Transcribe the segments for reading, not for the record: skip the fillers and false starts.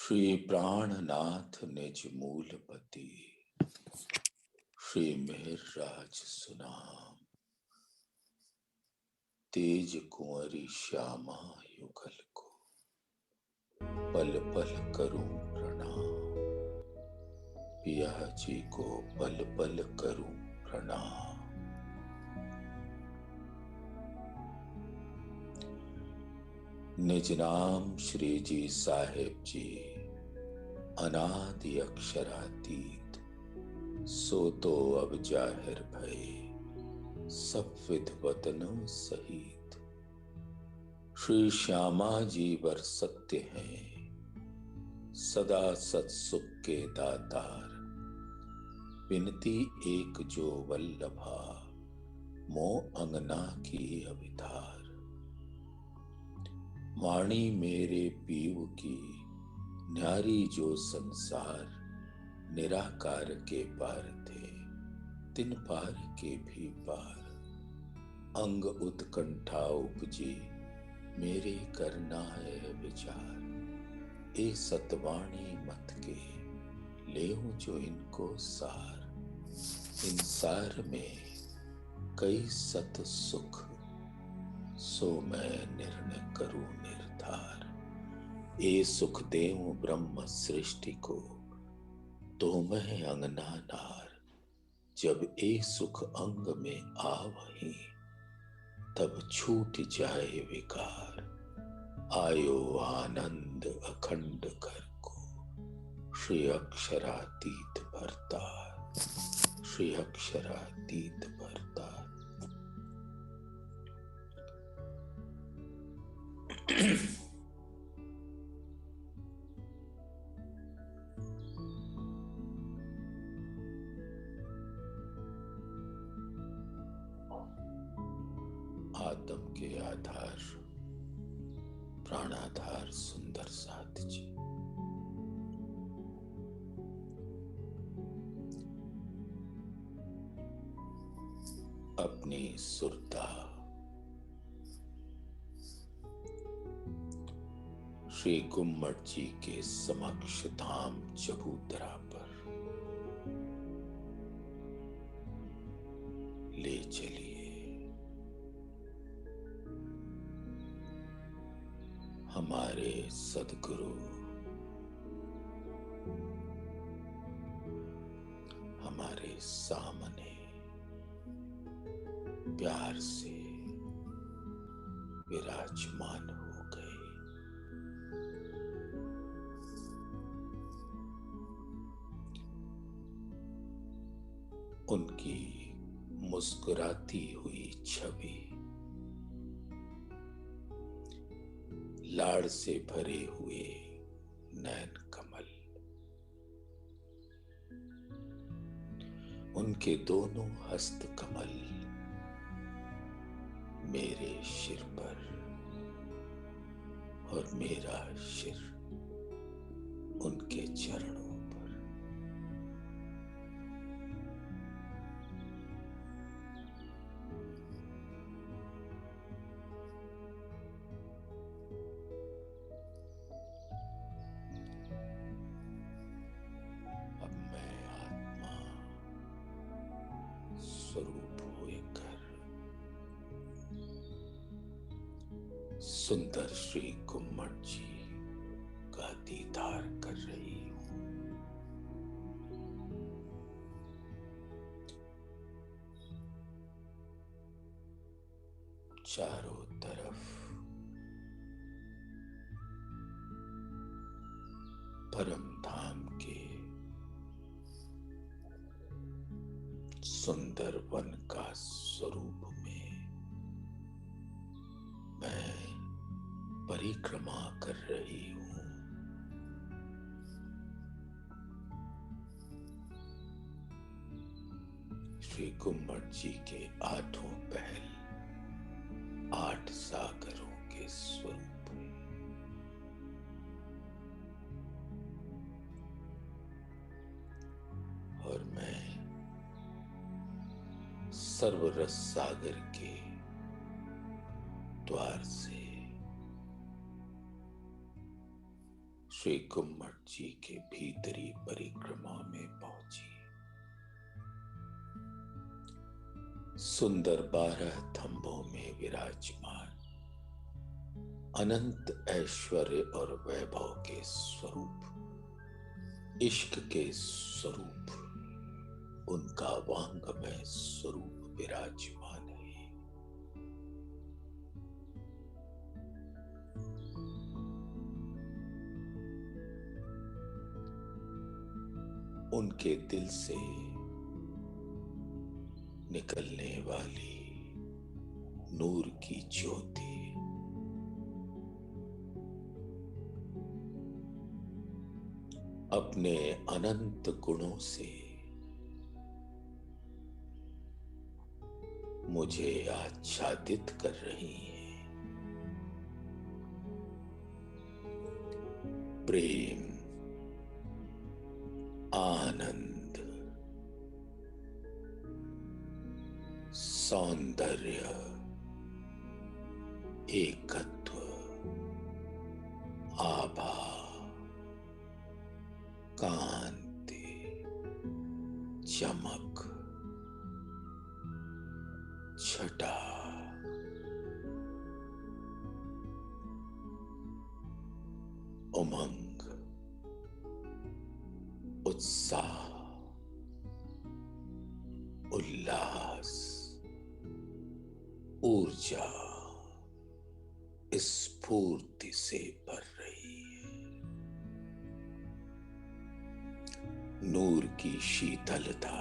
श्री प्राणनाथ निज मूलपति, श्री मिहिर राज सुनाम। तेज कुंवरी श्यामा युगल को, पल पल करूं प्रणाम। पिया जी को पल पल करूं प्रणाम। निज नाम श्री जी साहेब जी, अनादि अक्षरातीत, सो तो अब जाहिर भये, सब विध वतनों सहित। श्री श्यामा जी वर सत्य हैं, सदा सत्सुख के दातार। विनती एक जो वल्लभा, मोह अंगना की अविधार। वाणी मेरे पीव की, न्यारी जो संसार। निराकार के पार थे, तिन पार के भी पार। अंग उत्कंठा उपजी, मेरे करना है विचार। ए सतवाणी मत के, लेऊं जो इनको सार। इंसार में कई सत सुख, सो मैं निर्णय करूं निर्धार। ए सुख देऊं ब्रह्म सृष्टि को, तो मैं अंगना नार। जब ए सुख अंग में आवहीं, तब छूट जाए विकार। आयो आनंद अखंड घर को, श्री अक्षरातीत भरतार। श्री अक्षरातीत भरतार। आत्म के आधार, प्राणाधार सुंदर साथ जी। अपनी सुरता श्री गुम्मट जी के समक्ष धाम चबूतरा पर ले चलिए। हमारे सद्गुरु हमारे सामने प्यार से विराजमान हो गए। उनकी मुस्कुराती हुई छवि, लाड़ से भरे हुए नैन कमल, उनके दोनों हस्त कमल मेरे सिर पर, और मेरा सिर उनके चरणों पर। अब मैं आत्मा स्वरूप होकर सुंदर श्री गुम्मट जी का दीदार कर रही हूं। चारों तरफ परम धाम के सुंदर वन का स्वरूप में मैं परिक्रमा कर रही हूं। श्री गुम्मट जी के आठों पहल 8 सागरों के स्वरूप है। और मैं सर्वरस सागर के द्वार से श्री गुम्मट जी के भीतरी परिक्रमा में पहुंची। सुंदर 12 थंभों में विराजमान अनंत ऐश्वर्य और वैभव के स्वरूप, इश्क के स्वरूप, उनका वांगमय स्वरूप विराजमान है। उनके दिल से निकलने वाली नूर की ज्योति अपने अनंत गुणों से मुझे आच्छादित कर रही है। प्रेम, आनंद, सौंदर्य, एकत्व, आभा, कांति, चमक, छटा, उमंग, उत्साह, उल्लास, ऊर्जा स्फूर्ति से भर रही है। नूर की शीतलता,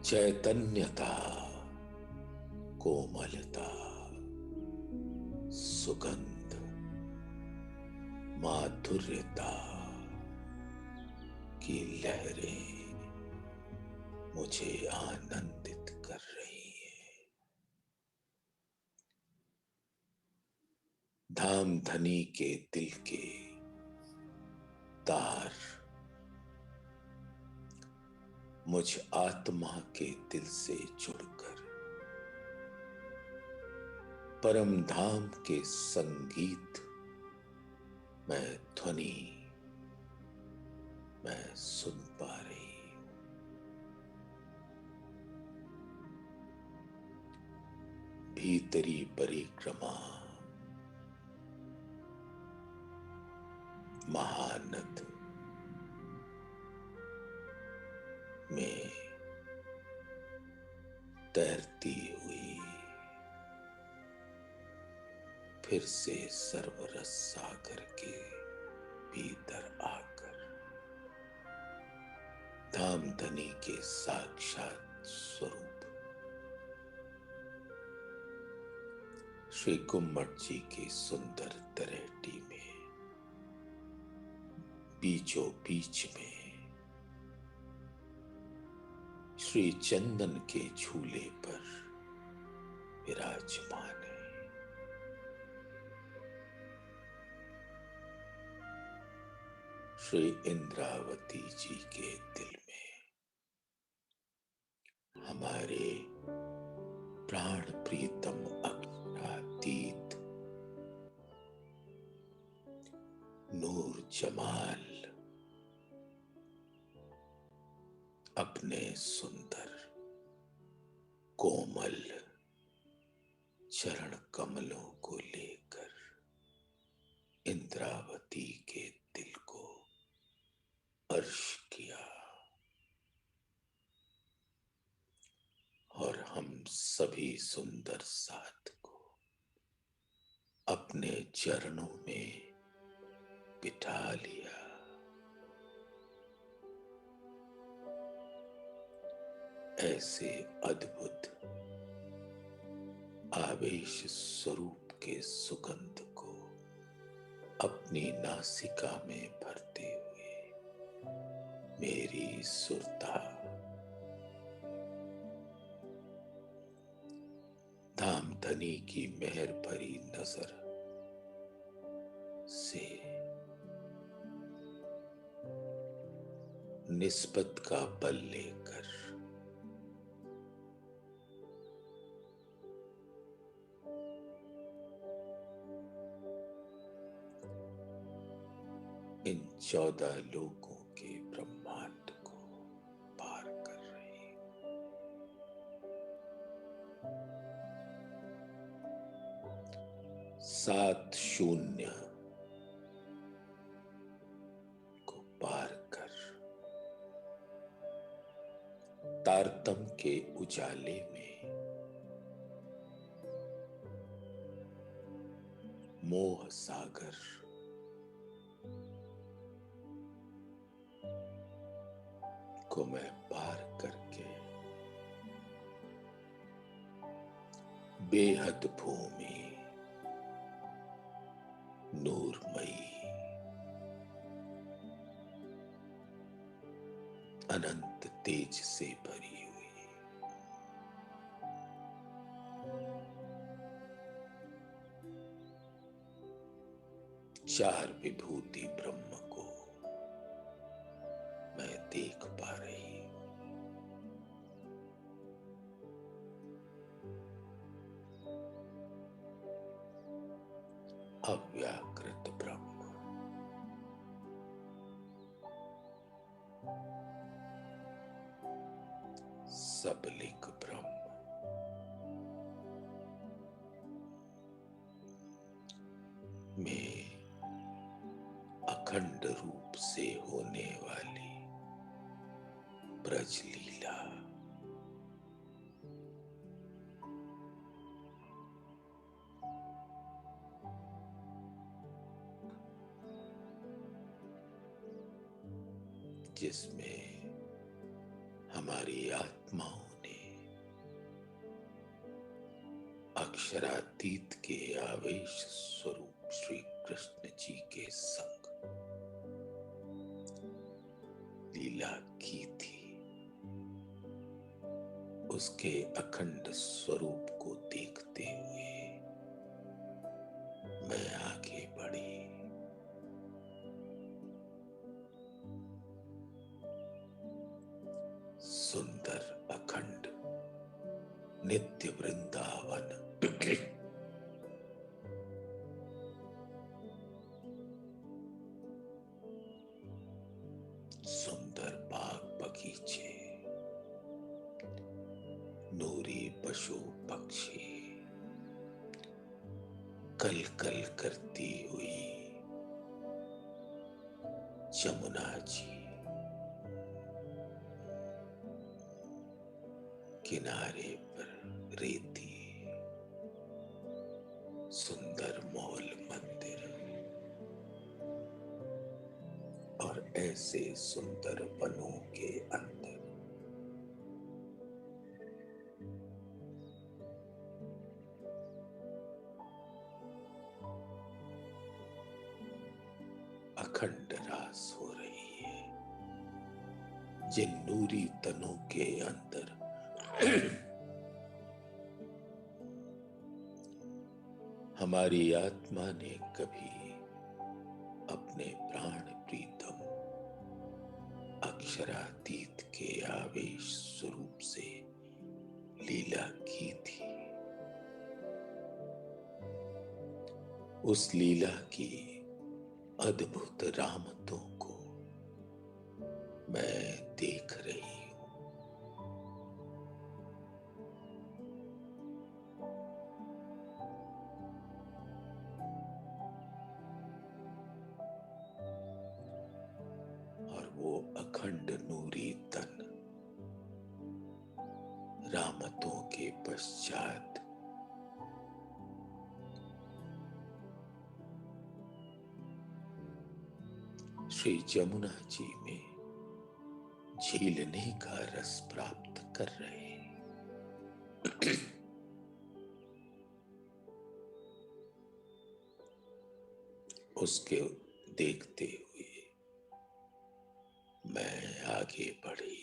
चैतन्यता, कोमलता, सुगंध, माधुर्यता की लहरें मुझे आनंदित कर रही हैं। धामधनी के दिल के तार मुझ आत्मा के दिल से जुड़कर परम धाम के संगीत में ध्वनि मैं सुन पा रही हूं। भीतरी परिक्रमा महानद में तैरती हुई फिर से सर्वरस सागर के भीतर आकर धामधनी के साक्षात स्वरूप श्री गुम्मट जी की सुंदर तलहटी में बीचों बीच में श्री चंदन के झूले पर विराजमान है। श्री इंद्रावती जी के दिल में हमारे प्राण प्रीतम अक्षरातीत नूर जमाल अपने सुंदर कोमल चरण कमलों को लेकर इंद्रावती के दिल को अर्श किया और हम सभी सुंदर साथ को अपने चरणों में बिठा लिया। ऐसे अद्भुत आवेश स्वरूप के सुगंध को अपनी नासिका में भरते हुए मेरी सुरता धामधनी की मेहर भरी नजर से निस्बत का बल लेकर इन 14 लोकों के ब्रह्मांड को पार कर रही। 7 शून्य को पार कर तारतम के उजाले में मोह सागर को मैं पार करके बेहद भूमि नूरमयी अनंत तेज से भरी हुई चार विभूति ब्रह्म को मैं देख पा रही हूं। अव्याकृत ब्रह्म, सबलिक ब्रह्म, में अखंड रूप से होने वाली ब्रज लीला, जिसमें हमारी आत्माओं ने अक्षरातीत के आवेश स्वरूप श्री कृष्ण जी के संग लीला की थी, उसके अखंड स्वरूप को देखते हुए मैं आगे बढ़ी। सुंदर अखंड नित्य वृंदावन सुंदर बाग बगीचे, नूरी पशु पक्षी, कल कल करती हुई जमुना जी, किनारे पर रेती, सुंदर मॉल मंदिर और ऐसे सुंदर वनों के अंदर अखंड रास हो रही है। जिन नूरी तनों के अंदर हमारी आत्मा ने कभी अपने प्राण प्रीतम अक्षरातीत के आवेश स्वरूप से लीला की थी, उस लीला की अद्भुत रामतों को मैं देख रही हूं। और वो अखंड नूरी तन रामतों के पश्चात श्री जमुना जी में झीलने का रस प्राप्त कर रहे हैं। उसके देखते हुए मैं आगे बढ़ी।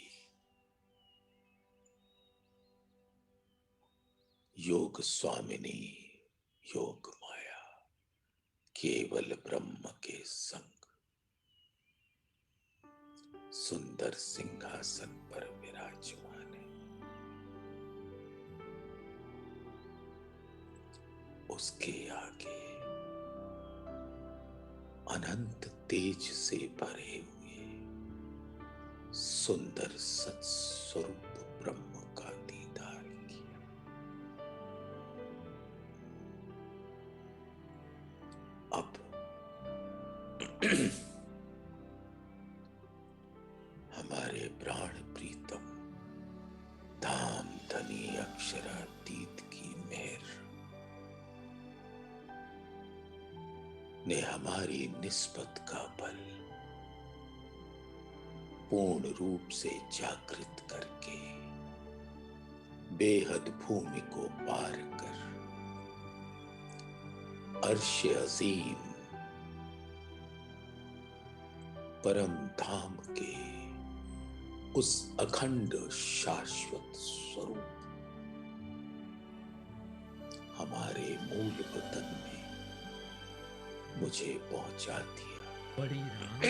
योग स्वामिनी योग माया केवल ब्रह्म के संग सुंदर सिंहासन पर विराजमान है। उसके आगे अनंत तेज से भरे हुए सुंदर सत्स्वरूप ब्रह्म का दीदार किया। अब हमारे प्राण प्रीतम धाम धनी अक्षरातीत की मेहर ने हमारी निस्बत का बल पूर्ण रूप से जागृत करके बेहद भूमि को पार कर अर्श अजीम परम धाम के उस अखंड शाश्वत स्वरूप हमारे मूल वतन में मुझे पहुंचा दिया। बड़ी राम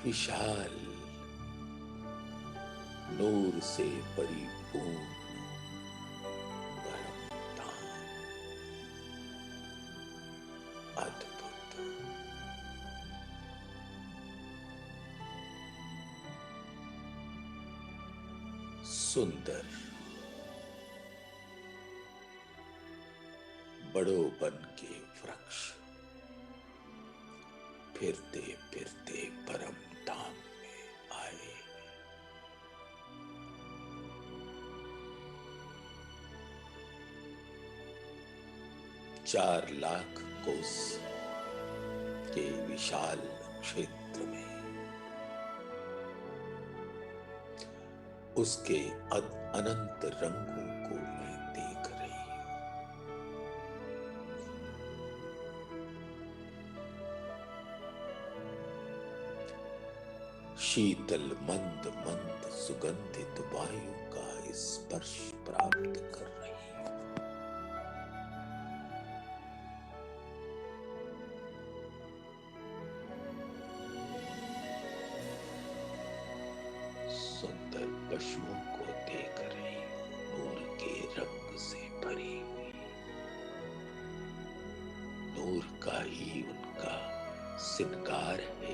विशाल नूर से परिपूर्ण परम धाम, अद्भुत सुंदर बड़ो बन के वृक्ष फिरते फिरते परम धाम में आए। 4 लाख कोस के विशाल क्षेत्र में उसके अनंत रंगों को मैं देख रही हूं। शीतल मंद मंद सुगंधित वायु का स्पर्श प्राप्त कर रही हूं। सुंदर पशुओं को देख रही हूं, नूर के रंग से भरी हुई, नूर का ही उनका श्रृंगार है।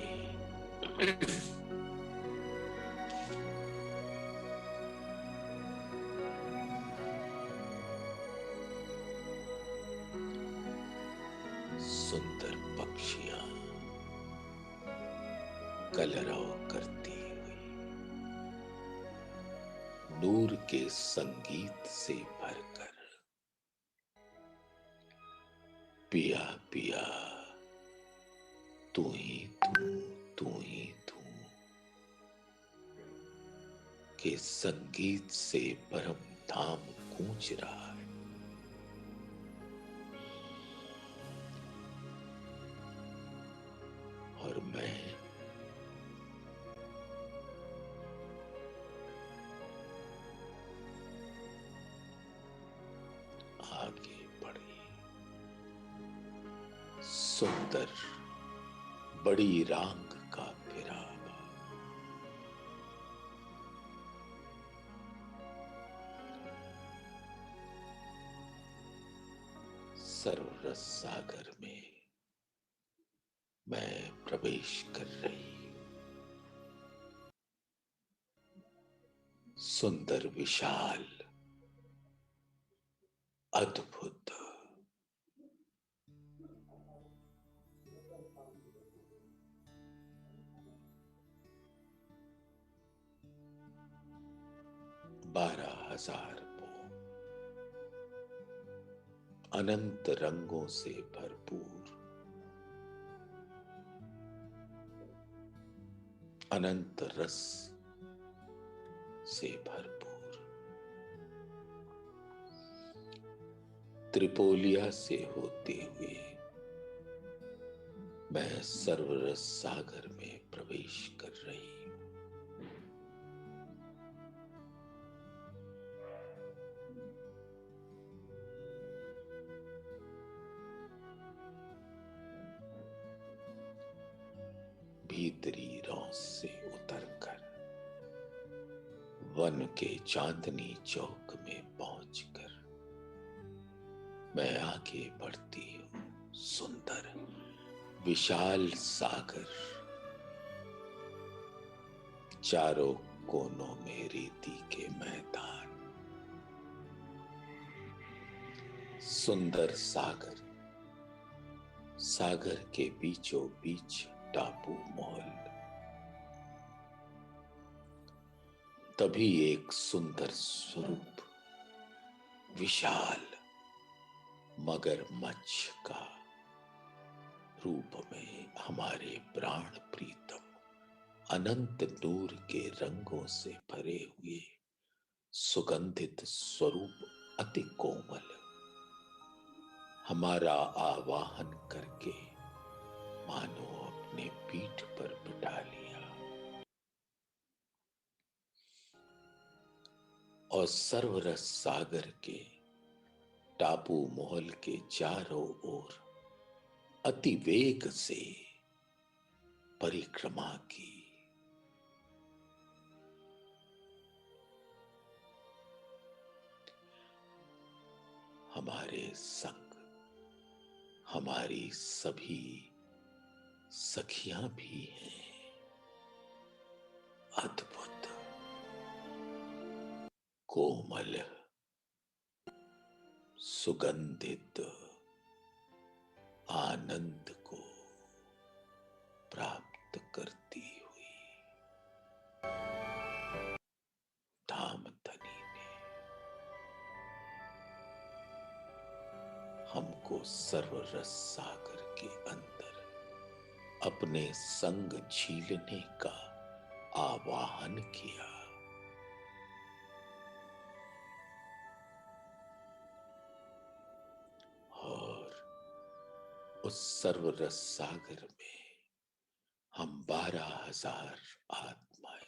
सुंदर पक्षियां कलरव करती हुई नूर के संगीत से भरकर पिया पिया तू ही तू ही तू के संगीत से परम धाम गूंज रहा है। और मैं आगे बढ़ी सुंदर बड़ी रांग का फिरावा सर्वरस सागर में मैं प्रवेश कर रही हूं। सुंदर विशाल अद्भुत बारह हजार अनंत रंगों से भरपूर अनंत रस से भरपूर त्रिपोलिया से होते हुए मैं सर्वरस सागर में प्रवेश कर रही हूं। भीतरी रौस से उतरकर वन के चांदनी चौक में पहुंच मैं आगे बढ़ती हूँ। सुंदर विशाल सागर, चारों कोनों में रेती के मैदान। सुंदर सागर, सागर के बीचों बीच टापू मॉल। तभी एक सुंदर स्वरूप विशाल मगरमच्छ का रूप में हमारे प्राण प्रीतम अनंत नूर के रंगों से भरे हुए सुगंधित स्वरूप अति कोमल हमारा आवाहन करके मानो अपने पीठ पर बिठा लिया और सर्वरस सागर के टापू महल के चारों ओर अति वेग से परिक्रमा की। हमारे संग हमारी सभी सखियां भी हैं। अद्भुत कोमल सुगंधित आनंद को प्राप्त करती हुई धामधनी ने हमको सर्वरस सागर के अंदर अपने संग झीलने का आवाहन किया। और उस सर्वरस सागर में हम 12,000 आत्माएं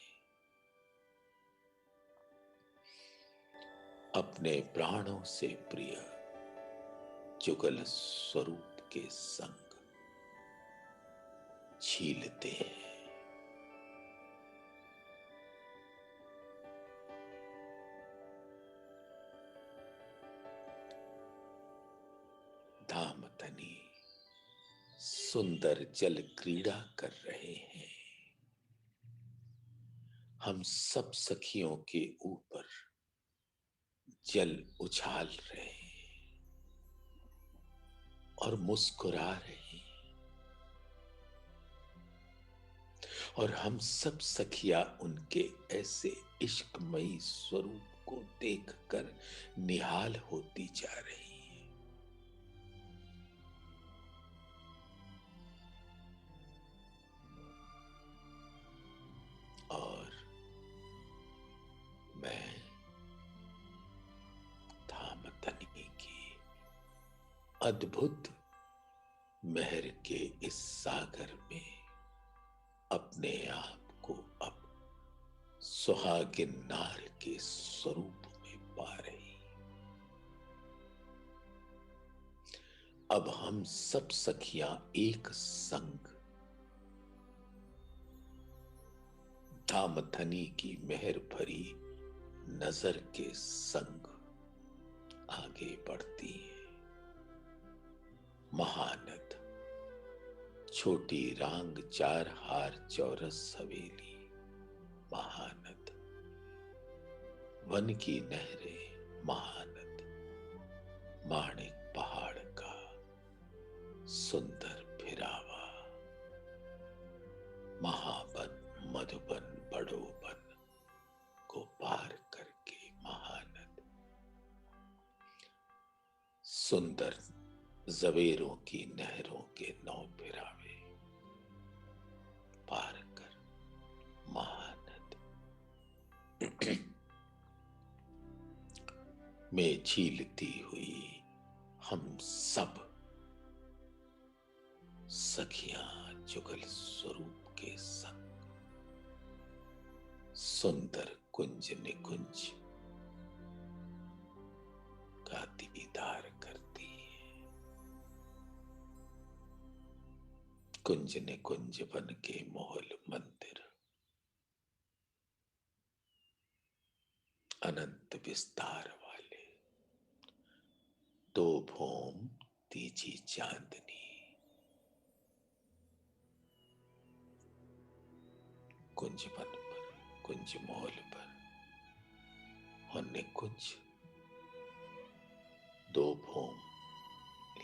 अपने प्राणों से प्रिय जुगल स्वरूप के संग झीलते हैं। धामधनी सुंदर जल क्रीड़ा कर रहे हैं। हम सब सखियों के ऊपर जल उछाल रहे हैं और मुस्कुरा रहे हैं और हम सब सखिया उनके ऐसे इश्कमयी स्वरूप को देखकर निहाल होती जा रही हैं। और मैं धामधनी की अद्भुत मेहर के इस सागर में अपने आप को अब सुहागिन नार के स्वरूप में पा रही। अब हम सब सखियां एक संग धामधनी की मेहर भरी नजर के संग आगे बढ़ती है। महानद, छोटी रांग, चार हार, चौरस हवेली, महानद, वन की नहरें, महानद, माणिक पहाड़ का सुंदर फिरावा, महावन, मधुबन, बड़ोबन को पार करके महानद, सुंदर जवेरों की नहरों के नौ फिरावे पार कर महानद में झीलती हुई हम सब सखियां जुगल स्वरूप के संग सुंदर कुंज निकुंज का दीदार करती है। कुंज निकुंज बन के मोहल मंदिर अनंत विस्तार वाले दो भोम तीजी चांदनी, कुंज वन पर कुंज मोल पर और निकुंज, दो भोम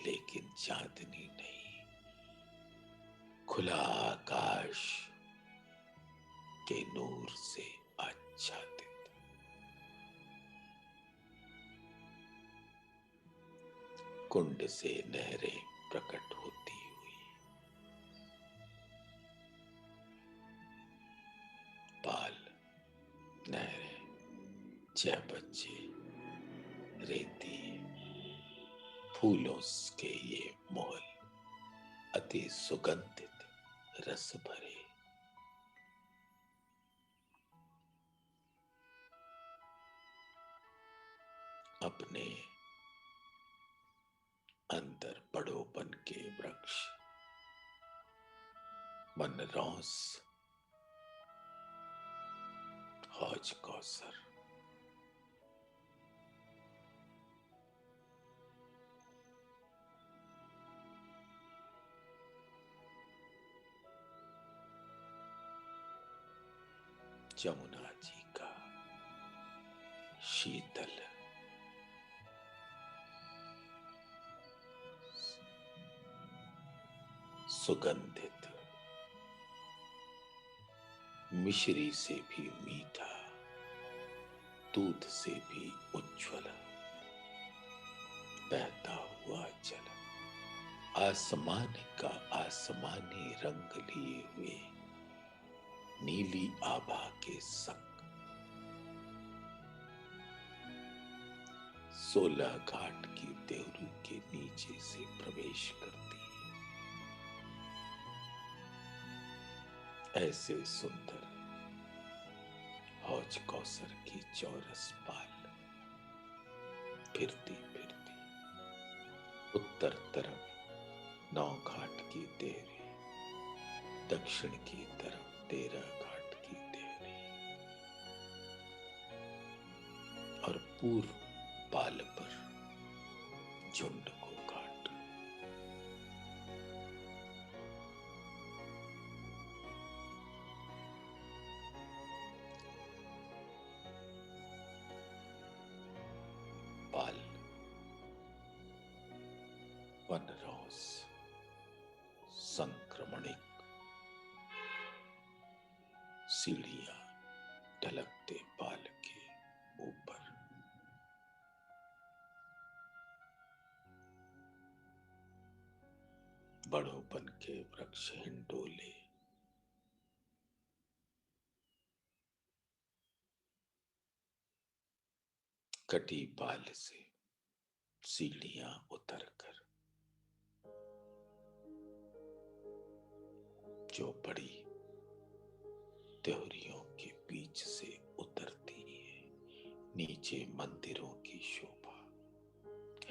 लेकिन चांदनी नहीं। खुला आकाश के नूर से आच्छादित, कुंड से नहरें प्रकट होती हुई, पाल, नहरें, 6 बच्चे, रेती, फूलों के ये महल, अति सुगंधित, रस भरे। अपने अंदर बड़ोपन के वृक्ष, मनरौस, हौज कौसर, जमुना जी का शीतल सुगंधित, मिश्री से भी मीठा, दूध से भी उज्ज्वल बहता हुआ जल, आसमान का आसमानी रंग लिए हुए नीली आभा के संग, 16 घाट की देवरू के नीचे से प्रवेश करती है। ऐसे सुंदर हौज कौसर की चौरस पाल फिरती फिरती उत्तर तरफ 9 घाट की देहरी, दक्षिण की तरफ 13 घाट की देहरी और पूर्व पाल पर झुंड को घाट। पाल, वनरौस, संक्रमणिक, सीढ़ियां ढलकते पाल के ऊपर, बड़ोपन के वृक्ष हिंडोले, कटी पाल से सीढ़ियां उतरकर जो बड़ी देहरियों के बीच से उतरती है, नीचे मंदिरों की शोभा,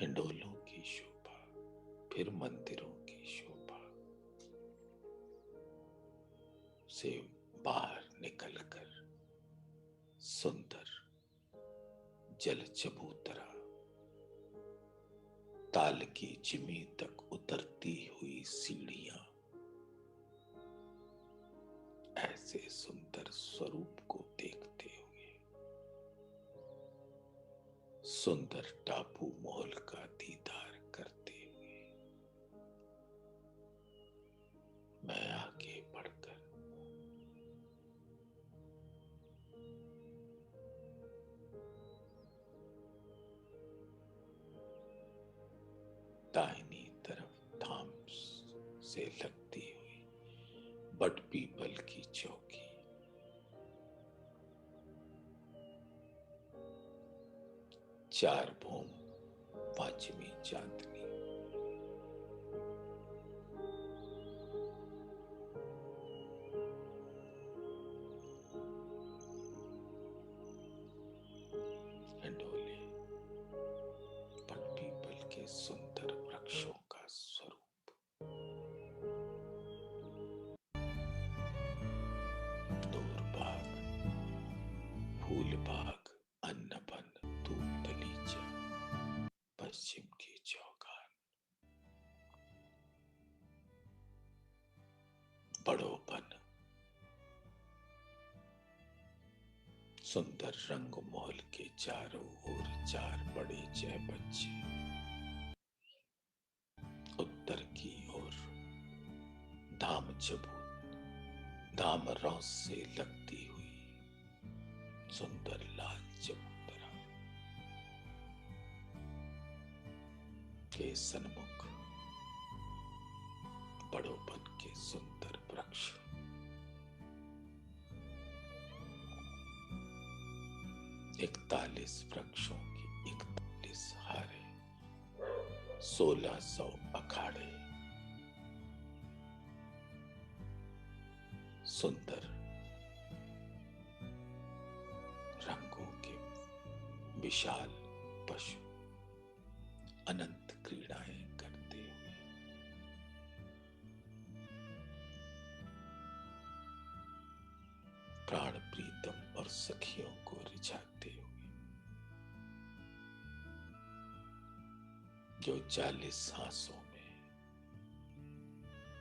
हिंडोलों की शोभा, फिर मंदिरों की शोभा से बाहर निकलकर सुंदर जल चबूतरा, ताल की जिमी तक उतरती हुई सीढ़ियां ऐसे सुंदर स्वरूप को देखते हुए सुंदर टापू महल का दीदार करते हुए मैं आगे बढ़कर दाहिनी तरफ धाम से लगती हुई बट पीपल की चौकी, 4 भोम 5वीं चांदनी, हिंडोले, बट पीपल के सुंदर वृक्षों का स्वरूप, दूर बाग, फूल बाग, अन्नबन, धूप दलीचा, पश्चिम की बड़ोपन, सुंदर रंग महल के चारों ओर चार बड़े छह बच्चे, उत्तर की ओर धाम चबूत, धाम रौस से लगती हुई सुंदर लाल चबूतरा के सन्मुख बड़ोपन के सुंदर वृक्ष, 41 वृक्षों की 41 हारे, 1600 अखाड़े, सुंदर रंगों के विशाल पशु अनंत क्रीड़ाएं करते हुए प्राण प्रीतम और सखियों को रिझाते हुए, जो 40 हांसों में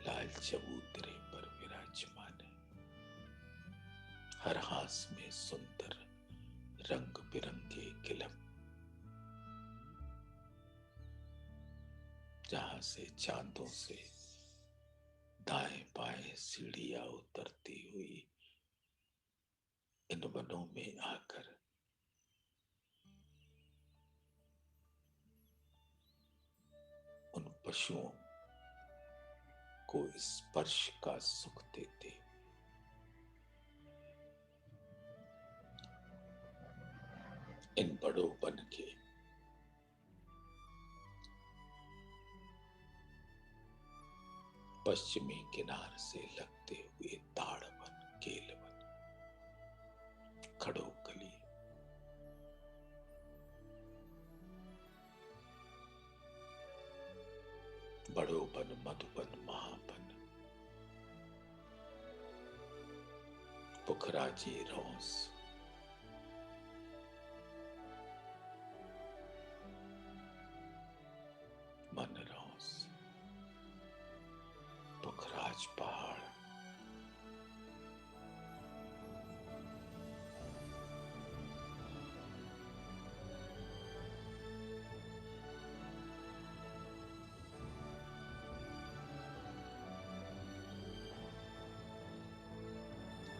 लाल चबूतरे पर विराजमान है, हर हास में सुंदर रंग बिरंगे किलम, जहां से चांदों से दाएं बाएं सीढ़ियां उतरती हुई इन वनों में आकर उन पशुओं को स्पर्श का सुख देते, इन बड़ोपन के पश्चिमी किनार से लगते हुए ताड़वन, केलवन, खड़ोकली, बड़ोपन, मधुबन, महाबन, पुखराजी, रौस, मनरौस, पुखराज पहाड़,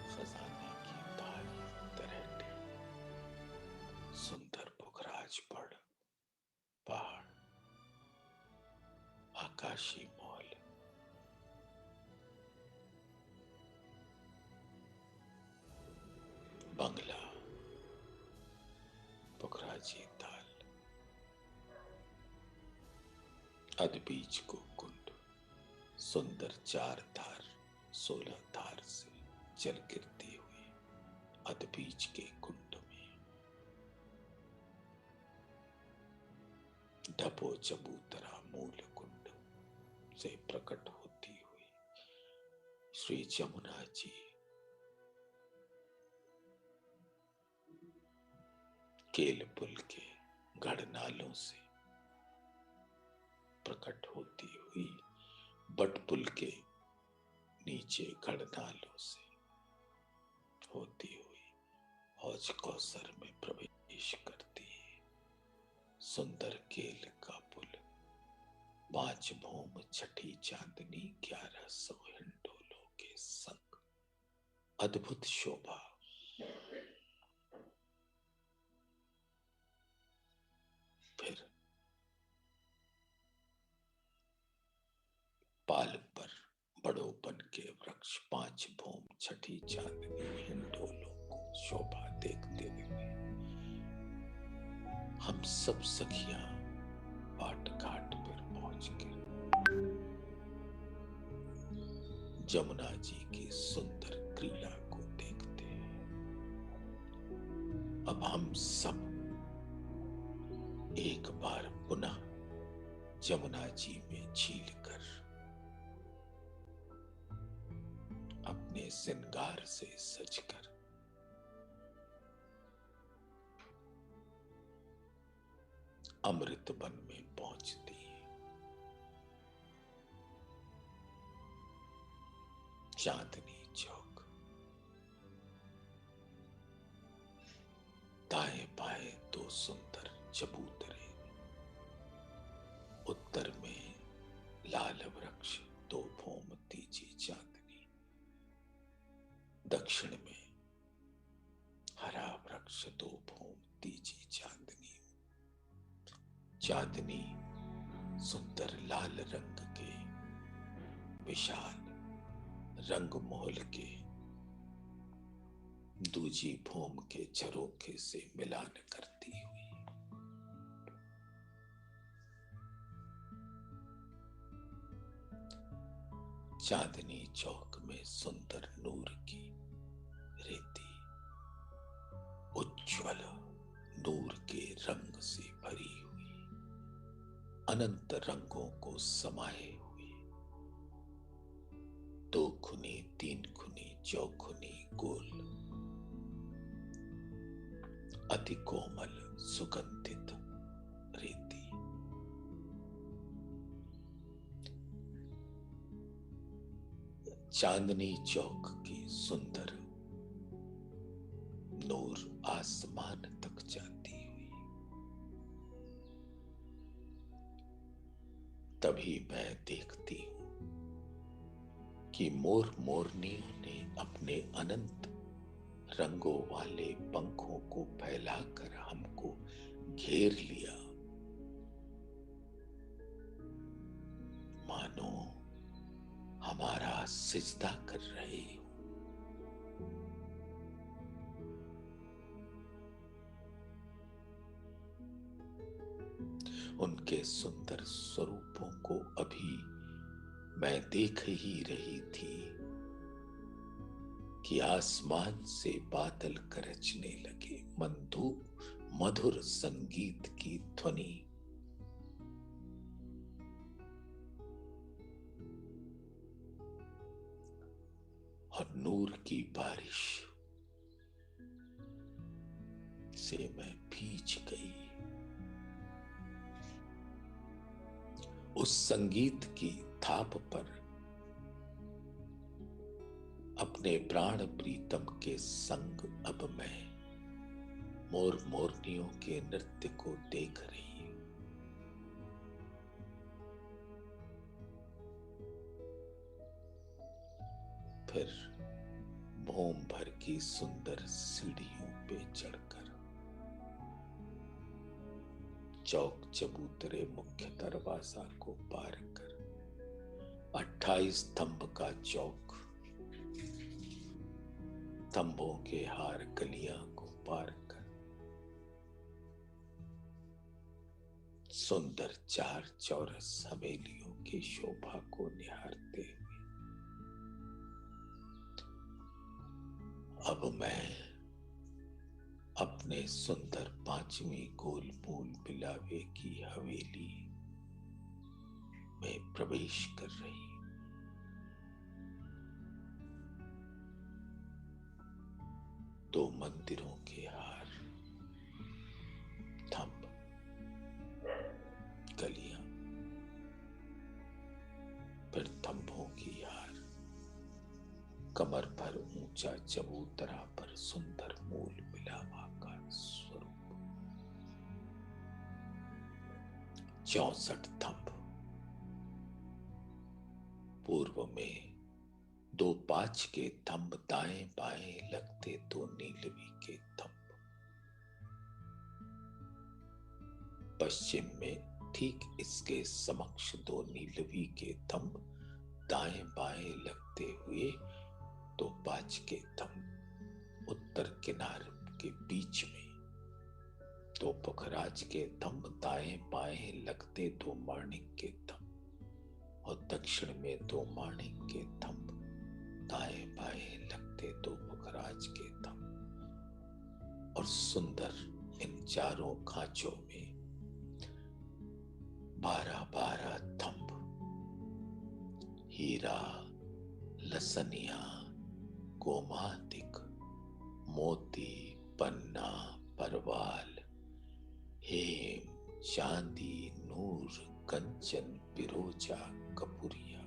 खजाने की भारी तलहटी, सुंदर पुखराज पहाड़, आकाशी मॉल, बंगला, पुखराजी ताल, अदबीज को कुंड, सुंदर 4 धार 16 धार से जल गिरती हुई अदबीज के कुंड में ढपो चबूतरा मूल कुंड से प्रकट होती हुई श्री जमुना जी केल पुल के गढ़नालों से प्रकट होती हुई बटपुल के नीचे गढ़नालों से होती हुई हौज कौसर में प्रवेश करती है। सुंदर केल का पुल 5 भूम छठी चांदनी 1100 हिंडोलों के संग, अद्भुत शोभा। फिर पाल पर बड़ोपन के वृक्ष 5 भूम छठी चांदनी हिंडोलों को शोभा देखते हुए हम सब सखियां बाट घाट पर पहुंच गए। जमुना जी की सुंदर क्रीड़ा को देखते हैं। अब हम सब एक बार पुनः जमुना जी में झील कर अपने श्रृंगार से सजकर अमृत वन में पहुंचती है। चांदनी चौक। दाएं बाएं दो सुंदर चबूतरे, उत्तर में लाल वृक्ष दो भौम तीजी चांदनी, दक्षिण में हरा वृक्ष दो भौम तीजी चांदनी। चांदनी सुंदर लाल रंग के विशाल रंग मोहल के दूजी भौम के झरोखे से मिलान करती हुई। चांदनी चौक में सुंदर नूर की रेती उज्ज्वल नूर के रंग से भरी हुई, अनंत रंगों को समाये हुई, दो खुनी तीन खुनी चौखुनी गोल, अति कोमल सुगंधित रेती। चांदनी चौक की सुंदर नूर आसमान तक जाती हुई। तभी मैं देखती हूं कि मोर मोरनियों ने अपने अनंत रंगों वाले पंखों को फैलाकर हमको घेर लिया, मानो हमारा सिजदा कर रहे हो। उनके सुंदर स्वरूपों को अभी मैं देख ही रही थी कि आसमान से बादल गरजने लगे, मधुर संगीत की ध्वनि और नूर की बारिश से मैं भीज गई। उस संगीत की थाप पर अपने प्राण प्रीतम के संग अब मैं मोर मोरनियों के नृत्य को देख रही हूं। फिर भौम भर की सुंदर सीढ़ियों पे चढ़कर चौक चबूतरे मुख्य दरवाजा को पार कर 28 स्तंभ का चौक, स्तंभों के हार गलियां को पार कर सुंदर 4 चौरस हवेलियों की शोभा को निहारते हुए अब मैं अपने सुंदर 5वीं गोल मूल बिलावे की हवेली में प्रवेश कर रही। दो मंदिरों के हार, थंब, गलियां, फिर थंभों की हार, कमर पर ऊंचा चबूतरा पर सुंदर मूल बिलावा का स्वरूप, 64 थंब, पूर्व में 2 5 के थंब दाएं बाएं लगते 2 नीलवी के थंब, पश्चिम में ठीक इसके समक्ष 2 नीलवी के थंब दाएं बाएं लगते हुए 2 5 के थंब, उत्तर किनारे के बीच में 2 पुखराज के थंब दाएं बाएं लगते 2 माणिक के थंब, और दक्षिण में 2 माणिक के थंब दाएं बाएं लगते 2 पुखराज के थंब, और सुंदर इन चारों खांचों में 12-12 थंब, हीरा, लसनिया, गोमातिक, मोती, पन्ना, परवाल, हेम, चांदी, नूर, कंचन, पिरोजा, कपूरिया,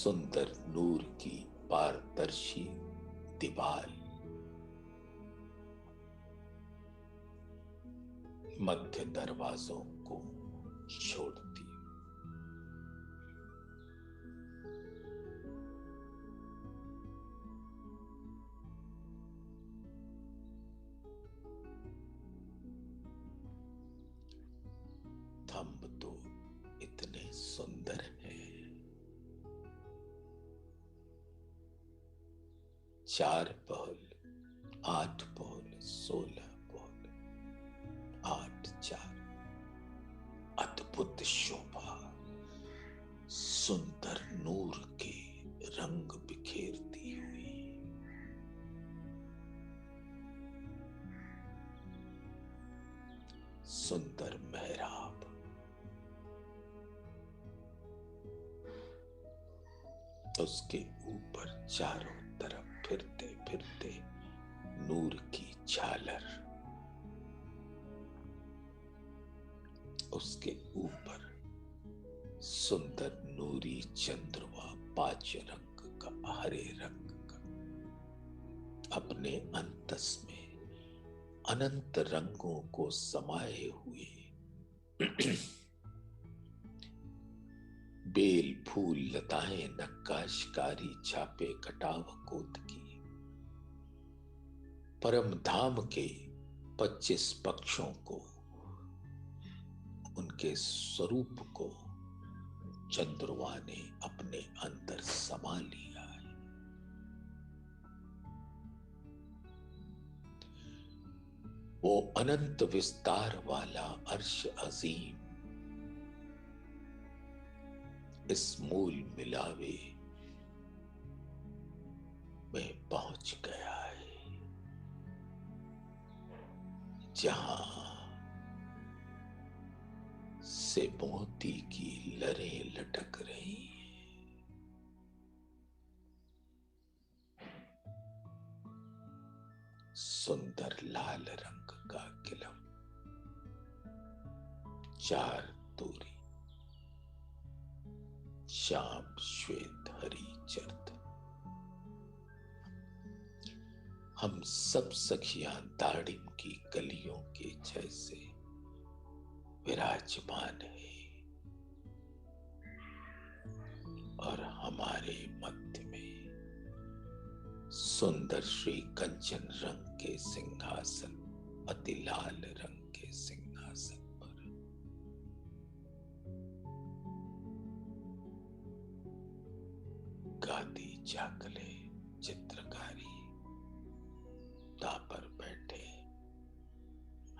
सुंदर नूर की पारदर्शी दीवार मध्य दरवाजों को छोड़ती। थंब तो इतने सुंदर हैं, 4 पहल, 8 पहल, 16 पहल, 8 4, अद्भुत शोभा, सुंदर नूर के रंग बिखेरती हुई। सुंदर मेहराब, उसके ऊपर चारों तरफ फिरते फिरते नूर की झालर, उसके ऊपर सुंदर नूरी चंद्रमा 5 रंग का, हरे रंग का, अपने अंतस में अनंत रंगों को समाये हुए बेल फूल लताएं नक्काशकारी छापे कटाव कोत की, परम धाम के 25 पक्षों को, उनके स्वरूप को चंद्रमा ने अपने अंदर समा लिया है। वो अनंत विस्तार वाला अर्श अजीम इस मूल मिलावे में पहुंच गया है, जहां से मोती की लरें लटक रही हैं। सुंदर लाल रंग का किलम, 4 तोरी, श्याम श्वेत हरी चर्द, हम सब सखियां दाड़िम की कलियों के जैसे विराजमान है, और हमारे मध्य में सुंदर श्री कंचन रंग के सिंहासन, अति लाल रंग के सिंहासन पर गादी चाकले चित्रकारी पर बैठे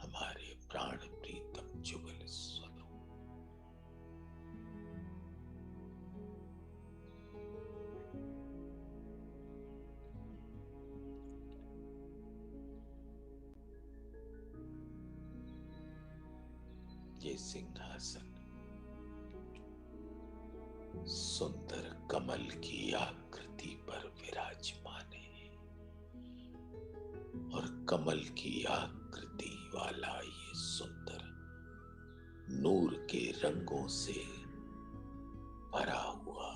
हमारे प्राण प्रीतम जुगल स्वरूप। ये सिंहासन सुंदर कमल की आकृति पर विराजमान है, और कमल की आकृति वाला ये सुंदर नूर के रंगों से भरा हुआ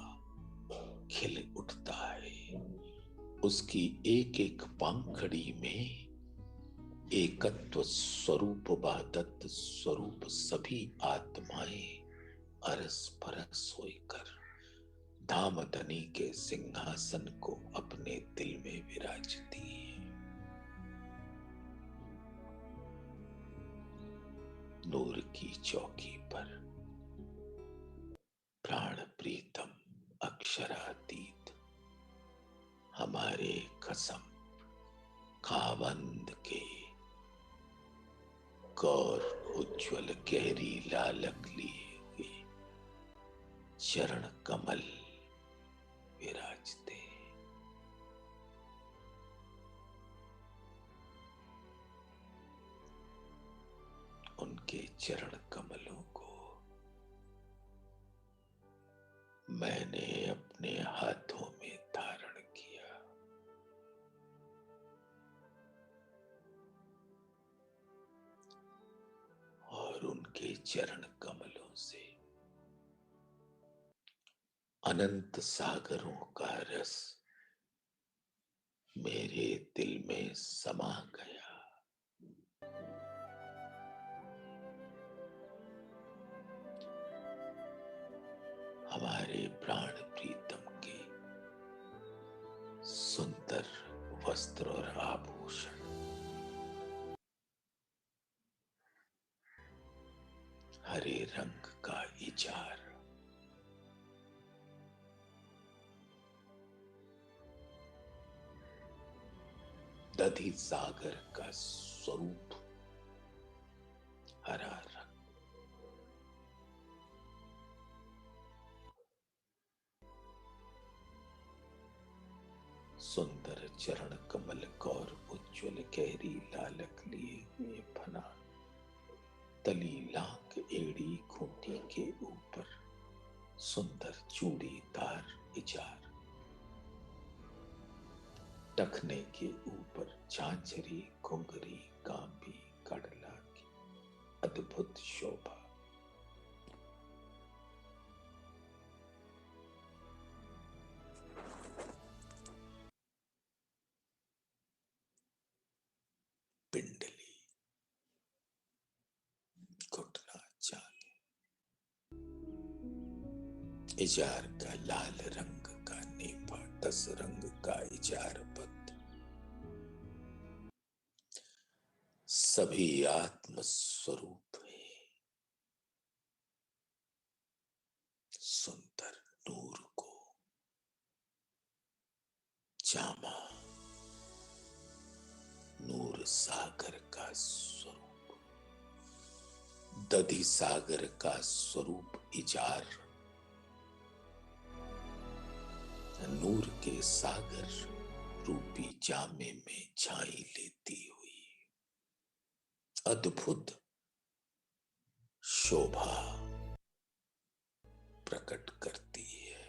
खिल उठता है। उसकी एक एक पंखड़ी में एकत्व स्वरूप वादत्त स्वरूप सभी आत्माएं अरस परस होकर धामधनी के सिंहासन को अपने दिल में विराजती है। नूर की चौकी पर प्राण प्रीतम अक्षरातीत हमारे कसम खावंद के गौर उज्ज्वल गहरी लालक लिए हुए चरण कमल विराजते। उनके चरण कमलों को मैंने अपने हाथों में धारण किया, और उनके चरण कमलों से अनंत सागरों का रस मेरे दिल में समा गया। हमारे प्राण प्रीतम के सुंदर वस्त्र और आभूषण हरे रंग का इजार, दधि सागर का स्वरूप हरा रंग, सुंदर चरण कमल कौर उज्ज्वल गहरी लालक लिए हुए फना, तली लांग एड़ी खूंटी के ऊपर सुंदर चूड़ीदार इजार, टखने के ऊपर झांझरी घुंघरी कांबी कड़ला की अद्भुत शोभा। पिंडली, घुटना चांदी, इजार का लाल रंग का नेफा, दस रंग का इजार बद्ध, सभी आत्म स्वरूप है। सुंदर नूर को जामा, नूर सागर का स्वरूप, दधि सागर का स्वरूप इजार, नूर के सागर रूपी जामे में छाई लेती हुई अद्भुत शोभा प्रकट करती है।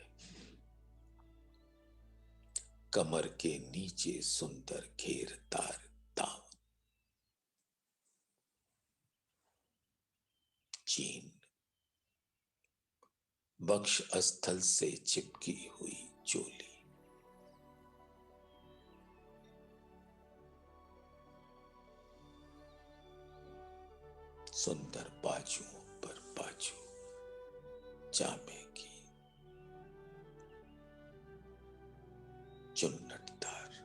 कमर के नीचे सुंदर घेरदार दामन, चीन, वक्ष स्थल से चिपकी हुई चोली, सुंदर बाजुओं पर बाजू जामे की, चुन्नटदार,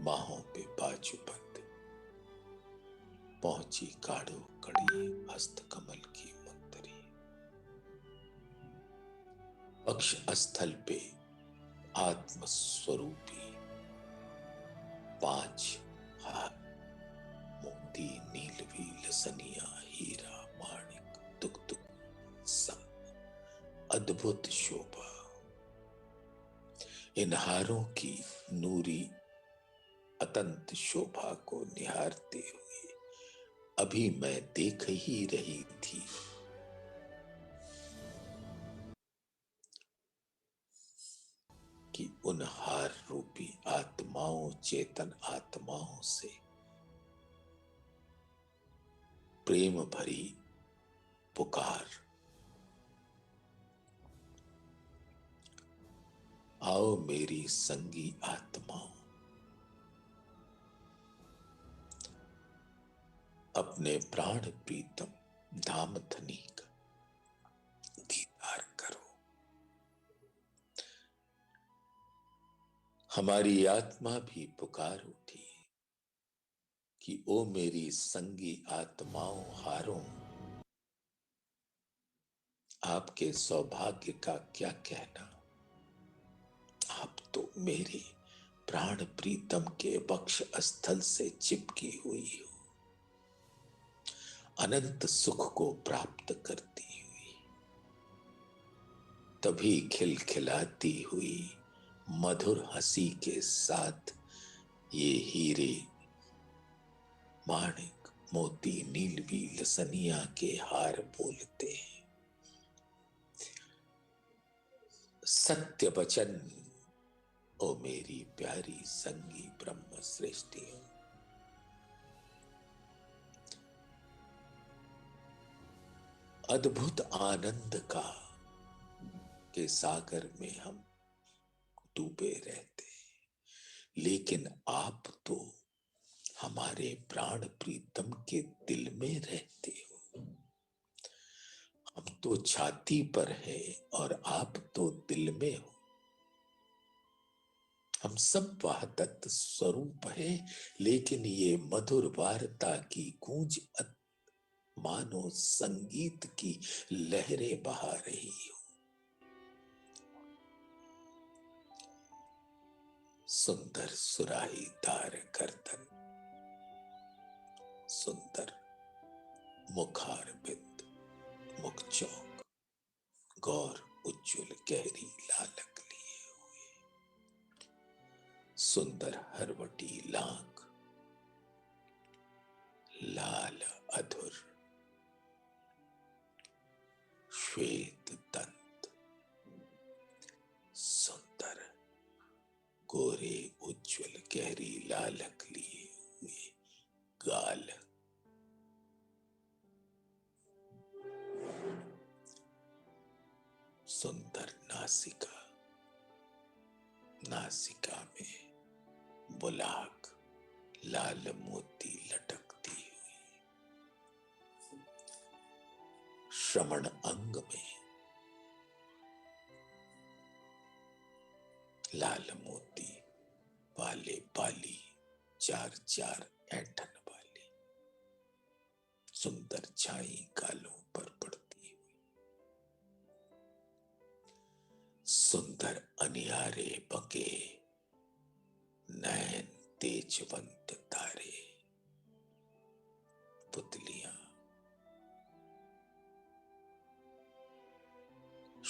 बाहों पे बाजूबंद, पहुंची काढ़ो कड़ी हस्त कमल की मुंदरी, वक्ष स्थल पे आत्मस्वरूपी 5 हाथ, मोती नीलवी लसनिया हीरा माणिक दुख संग अद्भुत शोभा। इन हारों की नूरी अतंत शोभा को निहारते हुए अभी मैं देख ही रही थी कि उन हार रूपी आत्माओं, चेतन आत्माओं से प्रेम भरी पुकार, आओ मेरी संगी आत्माओं, अपने प्राण प्रीतम धाम धनी का दीदार करो। हमारी आत्मा भी पुकार उठी कि ओ मेरी संगी आत्माओं हारों, आपके सौभाग्य का क्या कहना, आप तो मेरे प्राण प्रीतम के वक्ष स्थल से चिपकी हुई हो, अनंत सुख को प्राप्त करती हुई, तभी खिलखिलाती हुई मधुर हंसी के साथ ये हीरे माणिक मोती नीलवी लसनिया के हार बोलते हैं। सत्य वचन ओ मेरी प्यारी संगी ब्रह्म श्रेष्ठियों, अद्भुत आनंद का के सागर में हम डूबे रहते, लेकिन आप तो हमारे प्राण प्रीतम के दिल में रहते हो। हम तो छाती पर हैं और आप तो दिल में हो। हम सब वहादत्त स्वरूप हैं, लेकिन ये मधुर वार्ता की गूंज मानो संगीत की लहरें बहा रही हो। सुंदर सुराहीदार गर्दन, सुंदर मुखार बिंद, मुख चौक, गौर उज्ज्वल गहरी लालक लिए हुए, सुंदर हरवटी लांग, लाल अधुर, श्वेत दंत, सुंदर गोरे उज्ज्वल गहरी लालक लिए हुए गाल, सुंदर नासिका, नासिका में बुलाक, लाल मोती लटकती हुई, श्रवण अंग में लाल मोती वाले बाली, चार चार ऐंठन वाली, सुंदर छाई गालों पर पड़ती हुई, सुंदर अनियारे बके नैन तेजवंत तारे, पुतलियां,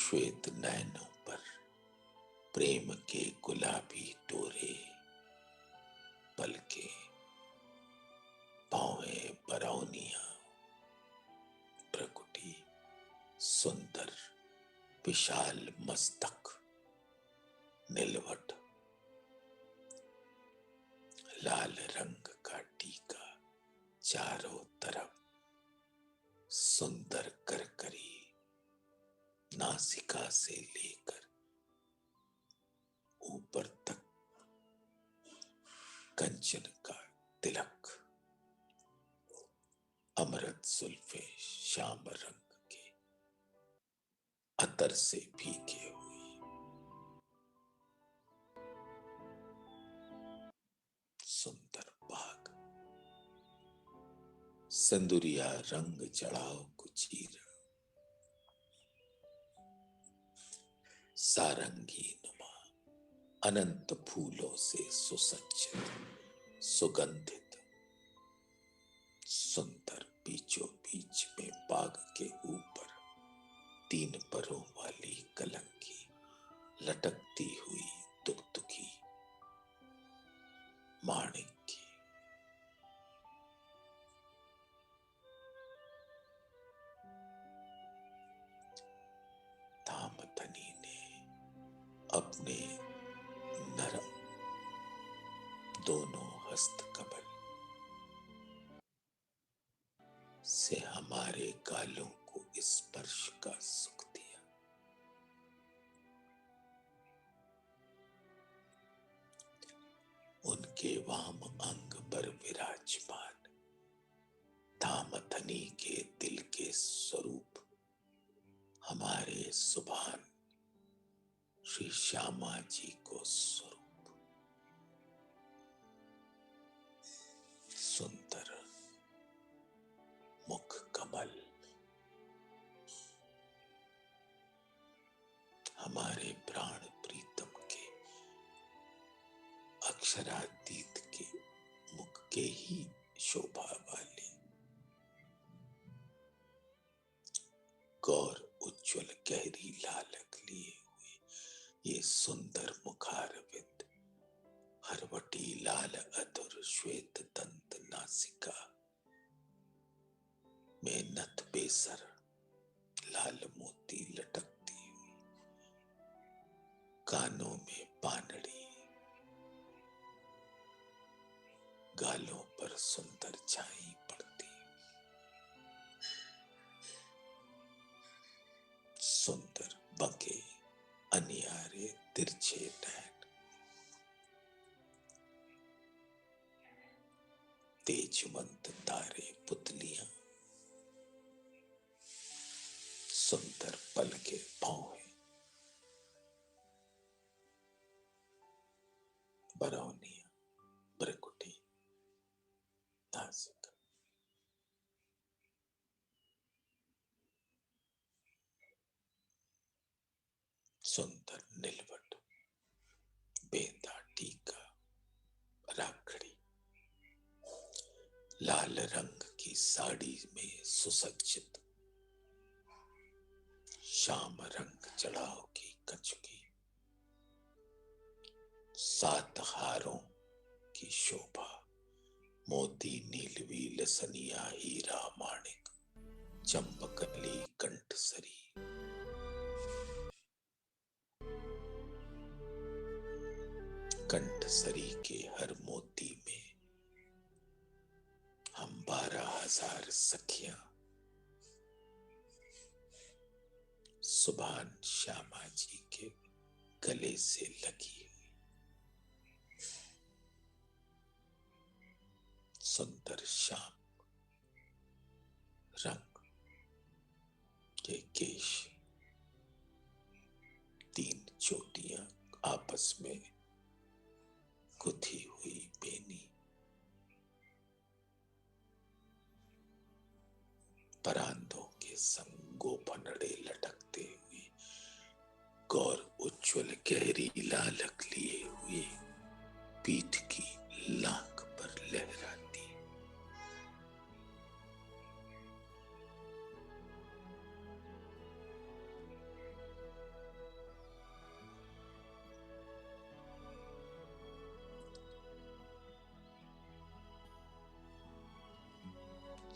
श्वेत नैनों पर प्रेम के गुलाबी डोरे, पलके, पांवें बरौनियां, प्रकुटी, सुंदर विशाल मस्तक, नीलवट, लाल रंग का टीका, चारों तरफ सुंदर करकरी, नासिका से लेकर ऊपर तक कंचन का तिलक, अमृत सुल्फे श्याम रंग के अतर से भीगे हुए, सुंदर बाग, सिंदूरिया रंग चढ़ाओ कुचीर, सारंगी नुमा अनंत फूलों से सुसज्जित, सुगंधित, सुंदर बीचों बीच में बाग के ऊपर तीन परों वाली कलंकी लटकती हुई दुखदुखी माणिक की, धामधनी ने अपने नरम दोनों हस्त कमल से हमारे गालों को स्पर्श का सुख दिया। उनके वाम अंग पर विराजमान धामधनी के दिल के स्वरूप हमारे सुभान श्री श्यामा जी को स्वरूप सुंदर मुख कमल हमारे प्राण प्रीतम के अक्षरातीत के मुख के ही शोभा वाले गौर उज्ज्वल गहरी लालक लिए हुए ये सुंदर मुखारविंद, हरवटी लाल अधुर श्वेत दंत नासिका में नथ बेसर लाल मोती लटकती हुई, कानों में पानड़ी, गालों पर सुंदर छाई पड़ती, बके अनियारे तिरछे नैन, तेजवंत तारे पुतलियां, सुंदर पल के भौहें, बरौनिया ब्रकुटी नासिक, सुंदर नीलवट, बेंदा टीका, राखड़ी, लाल रंग की साड़ी में सुसज्जित, श्याम रंग चढ़ाव की कचुकी, 7 हारों की शोभा, मोती नीलवी लसनिया हीरा माणिक, चंपकली कंठसरी, कंठसरी के हर मोती में हम 12,000 सखियां सुभान श्यामा जी के गले से लगी हुई, सुंदर श्याम रंग के केश, 3 चोटियां आपस में गुथी हुई बेनी, परांधों के संग गोफनड़े लटकते हुए, गौर उज्ज्वल गहरी लालक लिए हुए, पीठ की लाख पर लहराती,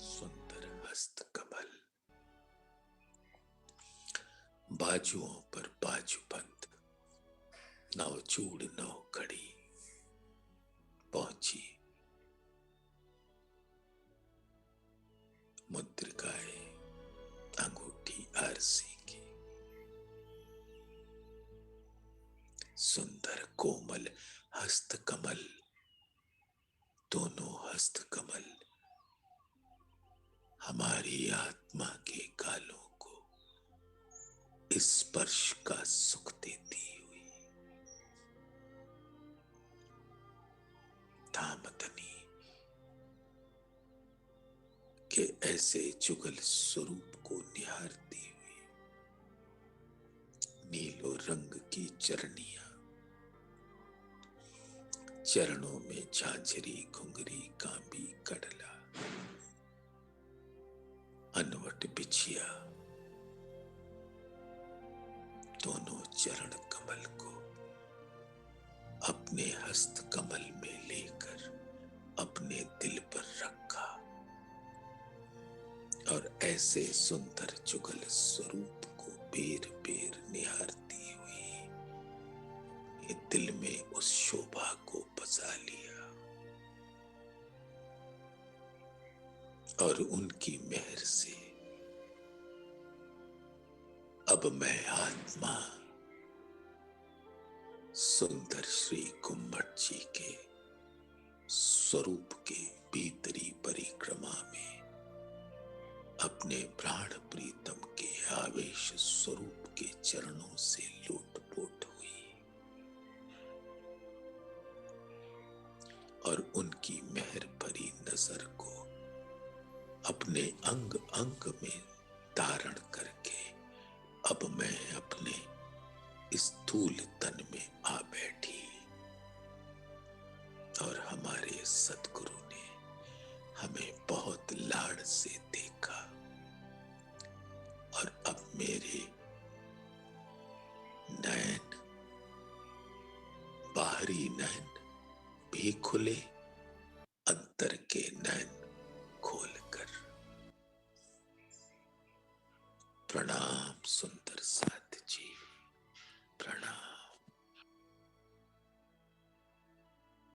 सुंदर हस्त कमल, बाजुओं पर बाजूबंद, नवचूड़ नवकड़ी, पहुंची मुद्रिकाएं अंगूठी आरसी की, सुंदर कोमल हस्त कमल, दोनों हस्त कमल हमारी आत्मा के गालों को स्पर्श का सुख देती हुई, धामधनी के ऐसे जुगल स्वरूप को निहारती हुई, नीलो रंग की चरनियां, चरणों में झांझरी घुंघरी कांबी कड़ला, अनवट बिछिया, दोनों चरण कमल को अपने हस्त कमल में लेकर अपने दिल पर रखा और ऐसे सुंदर जुगल स्वरूप को बेर बेर निहारती हुई ये दिल में उस शोभा को बसा लिया और उनकी मेहर से अब मैं आत्मा सुंदर श्री कुम्भट जी के स्वरूप के भीतरी परिक्रमा में अपने प्राण प्रीतम के आवेश स्वरूप के चरणों से लोटपोट हुई और उनकी मेहर भरी नजर को अपने अंग अंग में धारण करके अब मैं अपने स्थूल तन में आ बैठी और हमारे सद्गुरु ने हमें बहुत लाड़ से देखा और अब मेरे नयन, बाहरी नयन भी खुले, अंतर के नयन खोलकर। प्रणाम सुंदर सा